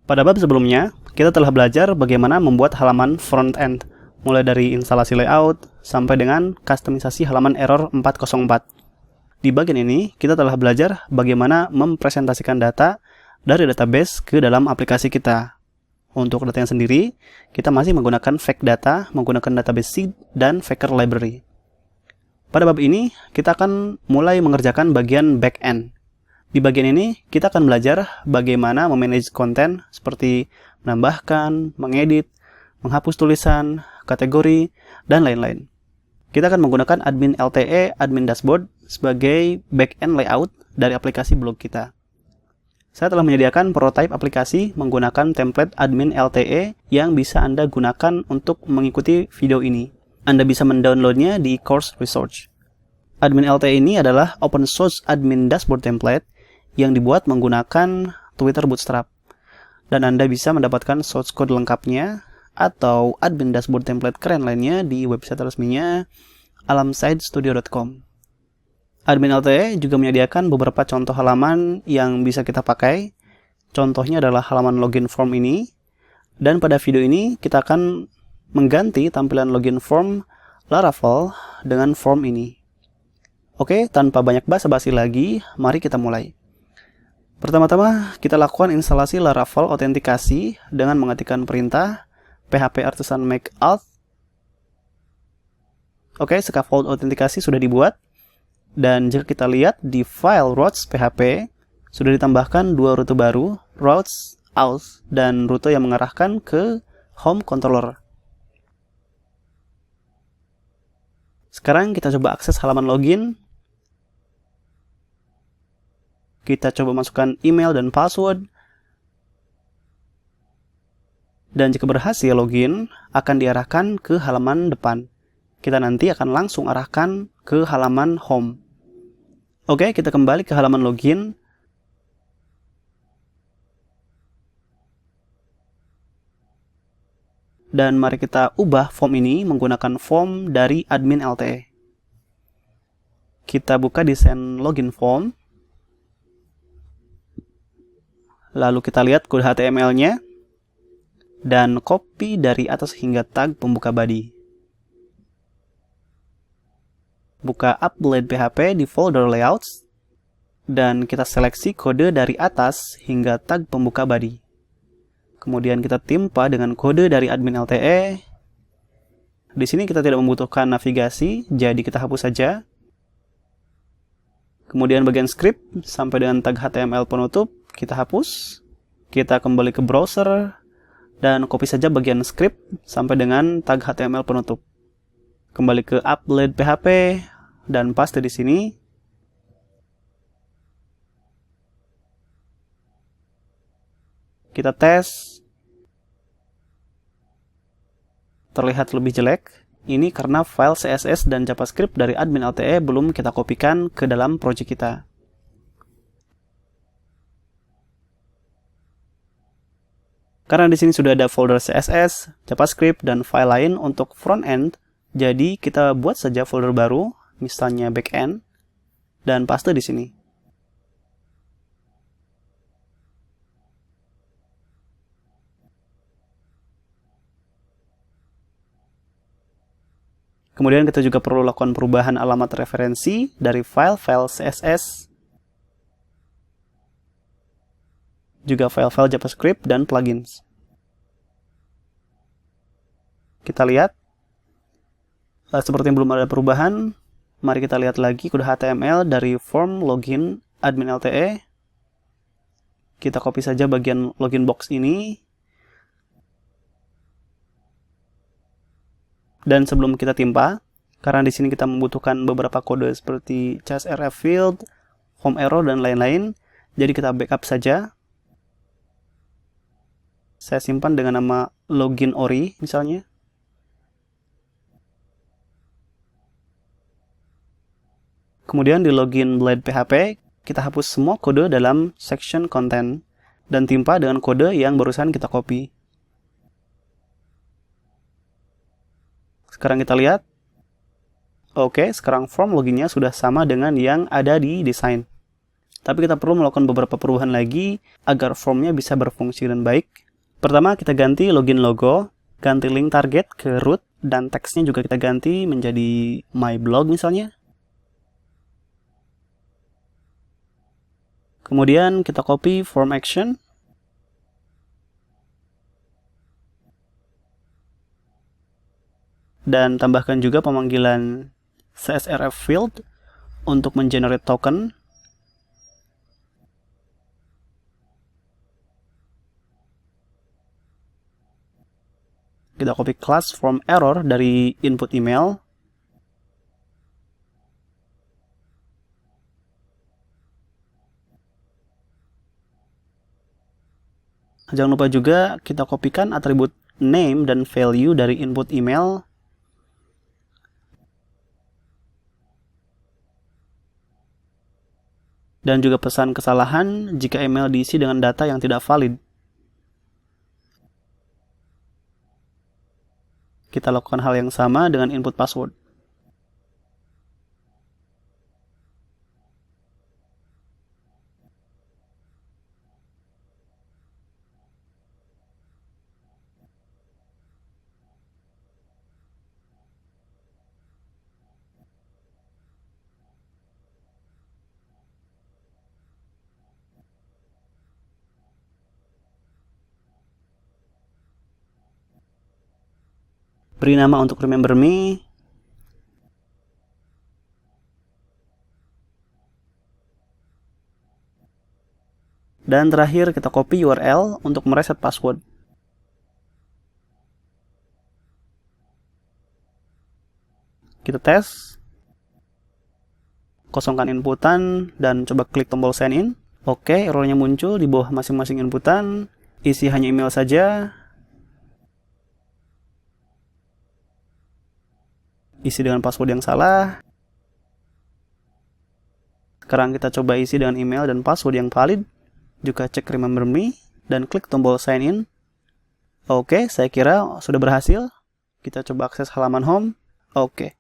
Pada bab sebelumnya, kita telah belajar bagaimana membuat halaman front-end, mulai dari instalasi layout sampai dengan kustomisasi halaman error 404. Di bagian ini, kita telah belajar bagaimana mempresentasikan data dari database ke dalam aplikasi kita. Untuk datanya sendiri, kita masih menggunakan fake data, menggunakan database seed, dan faker library. Pada bab ini, kita akan mulai mengerjakan bagian back-end. Di bagian ini, kita akan belajar bagaimana memanage konten seperti menambahkan, mengedit, menghapus tulisan, kategori, dan lain-lain. Kita akan menggunakan admin LTE, admin dashboard sebagai back-end layout dari aplikasi blog kita. Saya telah menyediakan prototipe aplikasi menggunakan template admin LTE yang bisa Anda gunakan untuk mengikuti video ini. Anda bisa mendownloadnya di course resource. Admin LTE ini adalah open source admin dashboard template yang dibuat menggunakan Twitter Bootstrap. Dan Anda bisa mendapatkan source code lengkapnya atau admin dashboard template keren lainnya di website resminya alamsidestudio.com. Admin LTE juga menyediakan beberapa contoh halaman yang bisa kita pakai. Contohnya adalah halaman login form ini. Dan pada video ini kita akan mengganti tampilan login form Laravel dengan form ini. Oke, tanpa banyak basa-basi lagi, mari kita mulai. Pertama-tama, kita lakukan instalasi Laravel autentikasi dengan mengetikkan perintah php artisan make auth. Oke, scaffold autentikasi sudah dibuat. Dan jika kita lihat di file routes php, sudah ditambahkan dua rute baru, routes auth dan rute yang mengarahkan ke home controller. Sekarang kita coba akses halaman login. Kita coba masukkan email dan password. Dan jika berhasil login, akan diarahkan ke halaman depan. Kita nanti akan langsung arahkan ke halaman home. Oke, kita kembali ke halaman login. Dan mari kita ubah form ini menggunakan form dari admin LTE. Kita buka desain login form. Lalu kita lihat kode HTML-nya. Dan copy dari atas hingga tag pembuka body. Buka upload PHP di folder layouts. Dan kita seleksi kode dari atas hingga tag pembuka body. Kemudian kita timpa dengan kode dari admin LTE. Di sini kita tidak membutuhkan navigasi, jadi kita hapus saja. Kemudian bagian script sampai dengan tag HTML penutup, kita hapus. Kita kembali ke browser dan copy saja bagian script sampai dengan tag HTML penutup. Kembali ke upload PHP dan paste di sini. Kita tes. Terlihat lebih jelek. Ini karena file CSS dan JavaScript dari admin LTE belum kita kopikan ke dalam project kita. Karena di sini sudah ada folder CSS, JavaScript, dan file lain untuk front-end, jadi kita buat saja folder baru, misalnya back-end, dan paste di sini. Kemudian kita juga perlu lakukan perubahan alamat referensi dari file-file CSS, juga file-file JavaScript dan plugins. Kita lihat, seperti belum ada perubahan. Mari kita lihat lagi kode HTML dari form login admin LTE. Kita copy saja bagian login box ini. Dan sebelum kita timpa, karena di sini kita membutuhkan beberapa kode seperti CSRF field, home error, dan lain-lain, jadi kita backup saja. Saya simpan dengan nama login ori misalnya. Kemudian di login blade PHP, kita hapus semua kode dalam section content dan timpa dengan kode yang barusan kita copy. Sekarang kita lihat. Oke, sekarang form loginnya sudah sama dengan yang ada di desain. Tapi kita perlu melakukan beberapa perubahan lagi agar formnya bisa berfungsi dengan baik. Pertama, kita ganti login logo, ganti link target ke root, dan teksnya juga kita ganti menjadi my blog misalnya. Kemudian kita copy form action. Dan tambahkan juga pemanggilan CSRF field untuk mengenerate token. Kita copy class from error dari input email. Jangan lupa juga kita kopikan atribut name dan value dari input email. Dan juga pesan kesalahan jika email diisi dengan data yang tidak valid. Kita lakukan hal yang sama dengan input password. Beri nama untuk remember me. Dan terakhir kita copy URL untuk mereset password. Kita tes. Kosongkan inputan dan coba klik tombol sign in. Oke, errornya muncul di bawah masing-masing inputan. Isi hanya email saja. Isi dengan password yang salah. Sekarang kita coba isi dengan email dan password yang valid. Juga cek remember me dan klik tombol sign in. Oke, saya kira sudah berhasil. Kita coba akses halaman home. Oke.